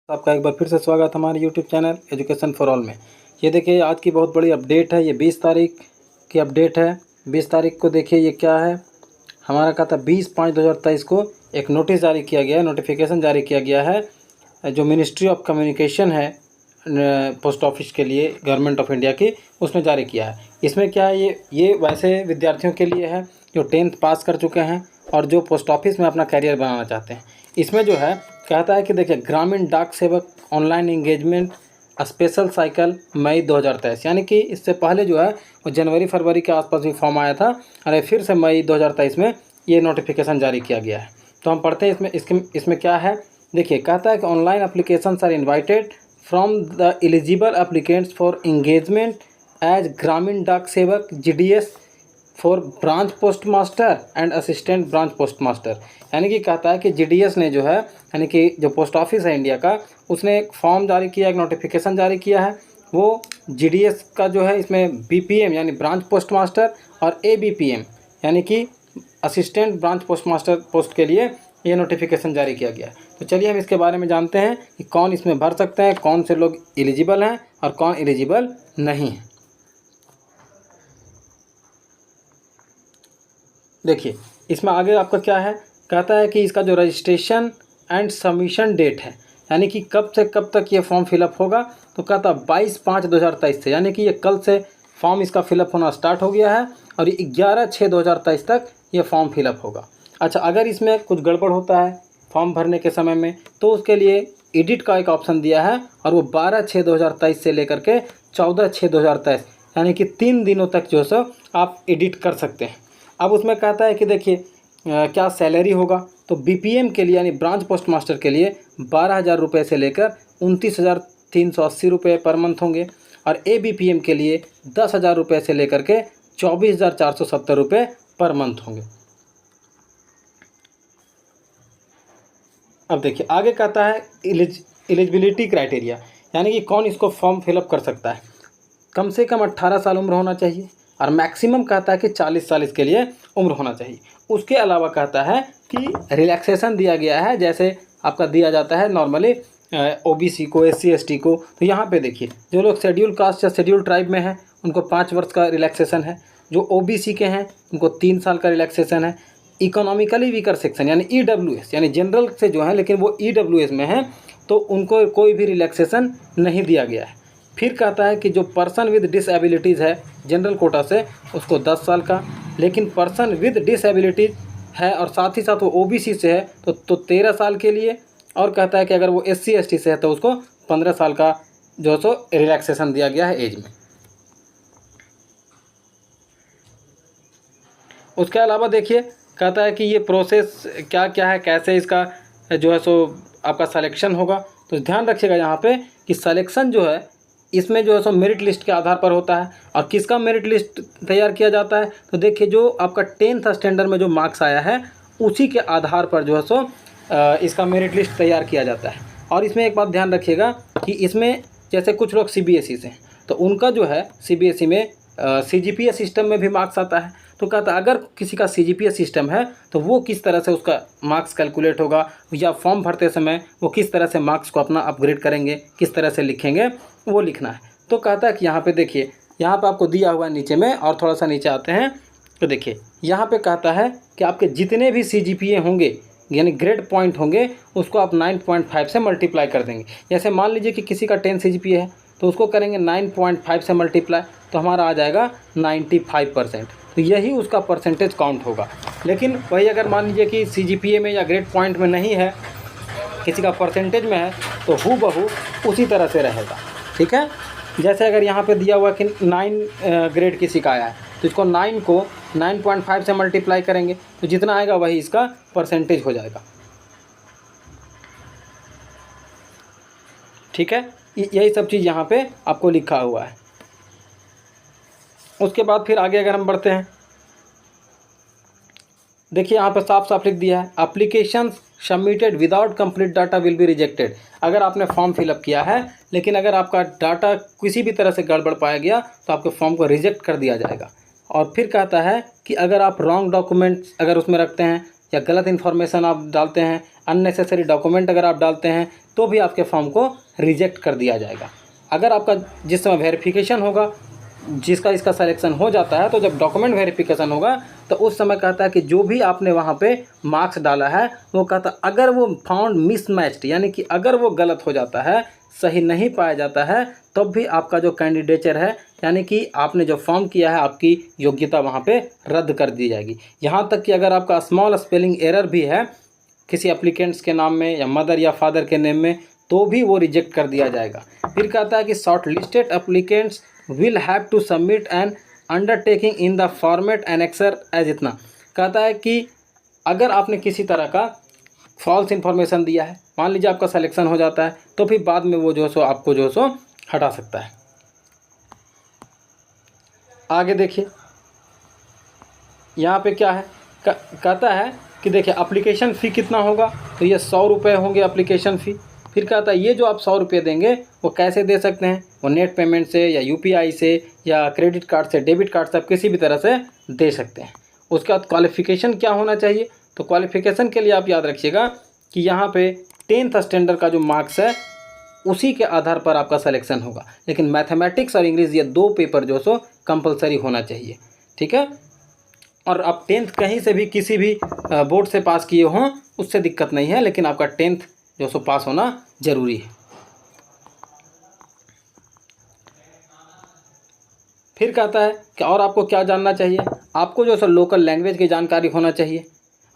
आपका एक बार फिर से स्वागत हमारे YouTube channel education for all में। ये देखिए आज की बहुत बड़ी अपडेट है। ये 20 तारीख की अपडेट है। 20 तारीख को देखिए ये क्या है, हमारा कहा था 20/5/2023 को एक नोटिस जारी किया गया है, नोटिफिकेशन जारी किया गया है जो मिनिस्ट्री ऑफ कम्युनिकेशन है पोस्ट ऑफिस के लिए गवर्नमेंट ऑफ इंडिया की, उसने जारी किया है। इसमें क्या है, ये वैसे विद्यार्थियों के लिए है जो 10th पास कर चुके हैं और जो पोस्ट ऑफिस में अपना करियर बनाना चाहते हैं। इसमें जो है कहता है कि देखिए ग्रामीण डाक सेवक ऑनलाइन इंगेजमेंट स्पेशल साइकिल मई 2023, यानी कि इससे पहले जो है वो जनवरी फरवरी के आसपास भी फॉर्म आया था और फिर से मई 2023 में ये नोटिफिकेशन जारी किया गया है। तो हम पढ़ते हैं इसमें क्या है। देखिए कहता है कि online applications are invited from the eligible applicants for engagement as Gramin Dak Sevak GDS for branch postmaster and assistant branch postmaster. यानी कि कहता है कि GDS ने जो है, यानी कि जो पोस्ट ऑफिस है इंडिया का, उसने एक फॉर्म जारी किया, एक नोटिफिकेशन जारी किया है। वो GDS का जो है इसमें BPM यानी ब्रांच पोस्ट मास्टर और ABPM यानी कि assistant branch post master post के लिए ये नोटिफिकेशन जारी किया गया है। तो चलिए हम इसके बारे में जानते हैं कि कौन इसमें भर सकते हैं, कौन से लोग एलिजिबल हैं और कौन एलिजिबल नहीं है। देखिए इसमें आगे आपका क्या है, कहता है कि इसका जो रजिस्ट्रेशन एंड सबमिशन डेट है, यानी कि कब से कब तक ये फॉर्म फिलअप होगा, तो कहता 22/5/2023 से, यानी कि ये कल से फॉर्म इसका फिलअप होना स्टार्ट हो गया है और 11/6/2023 तक ये फॉर्म फिलअप होगा। अच्छा, अगर इसमें कुछ गड़बड़ होता है फॉर्म भरने के समय में तो उसके लिए एडिट का एक ऑप्शन दिया है और वो 12/6/2023 से लेकर के 14/6/2023 यानी कि 3 दिनों तक जो है सो आप एडिट कर सकते हैं। अब उसमें कहता है कि देखिए क्या सैलरी होगा, तो BPM के लिए यानी ब्रांच पोस्ट मास्टर के लिए 12,000 रुपये से लेकर 29,380 रुपये पर मंथ होंगे और ABPM के लिए 10,000 रुपये से लेकर के 24,470 रुपये पर मंथ होंगे। अब देखिए आगे कहता है एलिजिबिलिटी क्राइटेरिया, यानी कि कौन इसको फॉर्म फिलअप कर सकता है। कम से कम 18 साल उम्र होना चाहिए और मैक्सिमम कहता है कि 40 साल इसके लिए उम्र होना चाहिए। उसके अलावा कहता है कि रिलैक्सेशन दिया गया है, जैसे आपका दिया जाता है नॉर्मली OBC को, SC ST को। तो यहाँ पे देखिए जो लोग शेड्यूल कास्ट या शेड्यूल ट्राइब में हैं उनको 5 वर्ष का रिलैक्सेशन है, जो OBC के हैं उनको 3 साल का रिलैक्सेशन है। इकोनॉमिकली वीकर सेक्शन यानी EWS यानी जनरल से जो है लेकिन वो EWS में है तो उनको कोई भी रिलैक्सेशन नहीं दिया गया है। फिर कहता है कि जो पर्सन विद डिसेबिलिटीज़ है जनरल कोटा से उसको 10 साल का, लेकिन पर्सन विद डिसेबिलिटीज़ है और साथ ही साथ वो OBC से है तो 13 साल के लिए, और कहता है कि अगर वो SC ST से है तो उसको 15 साल का जो सो रिलैक्सेशन दिया गया है एज में। उसके अलावा देखिए कहता है कि ये प्रोसेस क्या क्या है, कैसे इसका जो है सो आपका सिलेक्शन होगा। तो ध्यान रखिएगा यहाँ पे कि सिलेक्शन जो है इसमें जो है सो मेरिट लिस्ट के आधार पर होता है। और किसका मेरिट लिस्ट तैयार किया जाता है, तो देखिए जो आपका 10th स्टैंडर्ड में जो मार्क्स आया है उसी के आधार पर जो है सो इसका मेरिट लिस्ट तैयार किया जाता है। और इसमें एक बात ध्यान रखिएगा कि इसमें जैसे कुछ लोग CBSE से तो उनका जो है CBSE में CGPA सिस्टम में भी मार्क्स आता है। तो कहता है अगर किसी का CGPA सिस्टम है तो वो किस तरह से उसका मार्क्स कैलकुलेट होगा या फॉर्म भरते समय वो किस तरह से मार्क्स को अपना अपग्रेड करेंगे, किस तरह से लिखेंगे, वो लिखना है। तो कहता है कि यहाँ पे देखिए, यहाँ पे आपको दिया हुआ है नीचे में, और थोड़ा सा नीचे आते हैं तो देखिए यहाँ पे कहता है कि आपके जितने भी CGPA होंगे यानी ग्रेड पॉइंट होंगे उसको आप 9.5 से मल्टीप्लाई कर देंगे। जैसे मान लीजिए कि किसी का 10 CGPA है तो उसको करेंगे 9.5 से मल्टीप्लाई तो हमारा आ जाएगा 95%। तो यही उसका परसेंटेज काउंट होगा। लेकिन वही अगर मान लीजिए कि CGPA में या ग्रेड पॉइंट में नहीं है, किसी का परसेंटेज में है, तो हूबहू उसी तरह से रहेगा। ठीक है, जैसे अगर यहाँ पे दिया हुआ कि 9 ग्रेड किसी का आया है तो इसको 9 को 9.5 से मल्टीप्लाई करेंगे तो जितना आएगा वही इसका परसेंटेज हो जाएगा। ठीक है, यही सब चीज़ यहाँ पे आपको लिखा हुआ है। उसके बाद फिर आगे अगर हम बढ़ते हैं, देखिए यहाँ पर साफ साफ लिख दिया है application submitted without complete data will be rejected. अगर आपने फॉर्म फिलअप किया है लेकिन अगर आपका डाटा किसी भी तरह से गड़बड़ पाया गया तो आपके फॉर्म को रिजेक्ट कर दिया जाएगा। और फिर कहता है कि अगर आप रॉन्ग डॉक्यूमेंट्स अगर उसमें रखते हैं या गलत इन्फॉर्मेशन आप डालते हैं अननेसेसरी डॉक्यूमेंट अगर आप डालते हैं तो भी आपके फॉर्म को रिजेक्ट कर दिया जाएगा। अगर आपका जिस समय वेरिफिकेशन होगा, जिसका इसका सिलेक्शन हो जाता है, तो जब डॉक्यूमेंट वेरिफिकेशन होगा तो उस समय कहता है कि जो भी आपने वहाँ पे मार्क्स डाला है वो कहता अगर वो फाउंड मिसमैच्ड, यानी कि अगर वो गलत हो जाता है, सही नहीं पाया जाता है, तब भी आपका जो कैंडिडेचर है, यानी कि आपने जो फॉर्म किया है, आपकी योग्यता वहाँ पे रद्द कर दी जाएगी। यहाँ तक कि अगर आपका स्मॉल स्पेलिंग एरर भी है किसी एप्लीकेंट्स के नाम में या मदर या फादर के नेम में, तो भी वो रिजेक्ट कर दिया जाएगा। फिर कहता है कि shortlisted applicants will have to submit an undertaking in the format annexure as इतना। कहता है कि अगर आपने किसी तरह का फॉल्स इन्फॉर्मेशन दिया है, मान लीजिए आपका सिलेक्शन हो जाता है, तो फिर बाद में वो जो सो आपको जो सो हटा सकता है। आगे देखिए यहाँ पे क्या है, कहता है कि देखिए एप्लीकेशन फ़ी कितना होगा, तो ये 100 रुपये होंगे एप्लीकेशन फ़ी। फिर कहता है ये जो आप 100 रुपये देंगे वो कैसे दे सकते हैं, वो नेट पेमेंट से या यूपीआई से या क्रेडिट कार्ड से, डेबिट कार्ड से, आप किसी भी तरह से दे सकते हैं। उसके बाद क्वालिफ़िकेशन क्या होना चाहिए, तो क्वालिफ़िकेशन के लिए आप याद रखिएगा कि यहाँ पे 10th स्टैंडर्ड का जो मार्क्स है उसी के आधार पर आपका सिलेक्शन होगा। लेकिन मैथमेटिक्स और इंग्लिश ये 2 पेपर जो सो कंपलसरी होना चाहिए, ठीक है। और आप 10th कहीं से भी किसी भी बोर्ड से पास किए हों उससे दिक्कत नहीं है, लेकिन आपका 10th जो सो पास होना ज़रूरी है। फिर कहता है कि और आपको क्या जानना चाहिए, आपको जो सो लोकल लैंग्वेज की जानकारी होना चाहिए।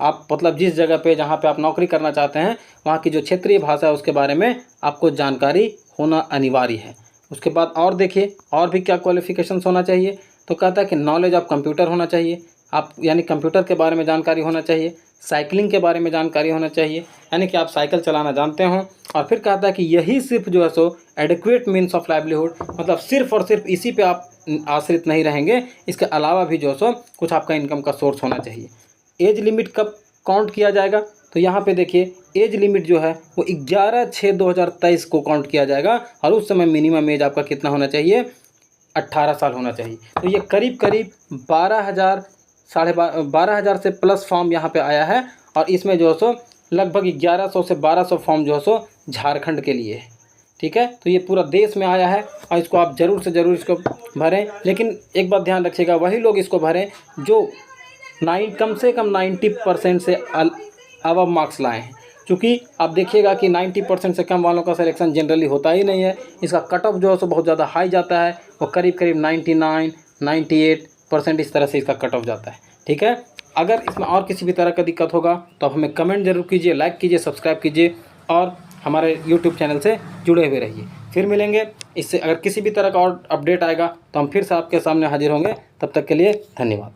आप मतलब जिस जगह पे जहाँ पे आप नौकरी करना चाहते हैं वहाँ की जो क्षेत्रीय भाषा है उसके बारे में आपको जानकारी होना अनिवार्य है। उसके बाद और देखिए और भी क्या क्वालिफ़िकेशंस होना चाहिए, तो कहता है कि नॉलेज ऑफ कंप्यूटर होना चाहिए, आप यानी कंप्यूटर के बारे में जानकारी होना चाहिए, साइकिलिंग के बारे में जानकारी होना चाहिए, यानी कि आप साइकिल चलाना जानते हों। और फिर कहता है कि यही सिर्फ जो है सो एडिक्वेट मीन्स ऑफ लाइवलीहुड, मतलब सिर्फ और सिर्फ इसी पे आप आश्रित नहीं रहेंगे, इसके अलावा भी जो है सो कुछ आपका इनकम का सोर्स होना चाहिए। एज लिमिट कब काउंट किया जाएगा, तो यहाँ पे देखिए एज लिमिट जो है वो 11/6/2023 को काउंट किया जाएगा, और उस समय मिनिमम एज आपका कितना होना चाहिए, 18 साल होना चाहिए। तो ये करीब 12,000 से प्लस फॉर्म यहाँ पे आया है, और इसमें जो है सो लगभग 1100 से 1200 फॉर्म जो है सो झारखंड के लिए है, ठीक है। तो ये पूरा देश में आया है और इसको आप ज़रूर से ज़रूर इसको भरें। लेकिन एक बात ध्यान रखिएगा, वही लोग इसको भरें जो कम से कम 90% से अबव मार्क्स लाए हैं, क्योंकि आप देखिएगा कि 90% से कम वालों का सिलेक्शन जनरली होता ही नहीं है। इसका कट ऑफ जो है सो बहुत ज़्यादा हाई जाता है, वो करीब 99, 98% इस तरह से इसका कट ऑफ जाता है, ठीक है। अगर इसमें और किसी भी तरह का दिक्कत होगा तो आप हमें कमेंट जरूर कीजिए, लाइक कीजिए, सब्सक्राइब कीजिए और हमारे यूट्यूब चैनल से जुड़े हुए रहिए। फिर मिलेंगे इससे, अगर किसी भी तरह का और अपडेट आएगा तो हम फिर से आपके सामने हाजिर होंगे। तब तक के लिए धन्यवाद।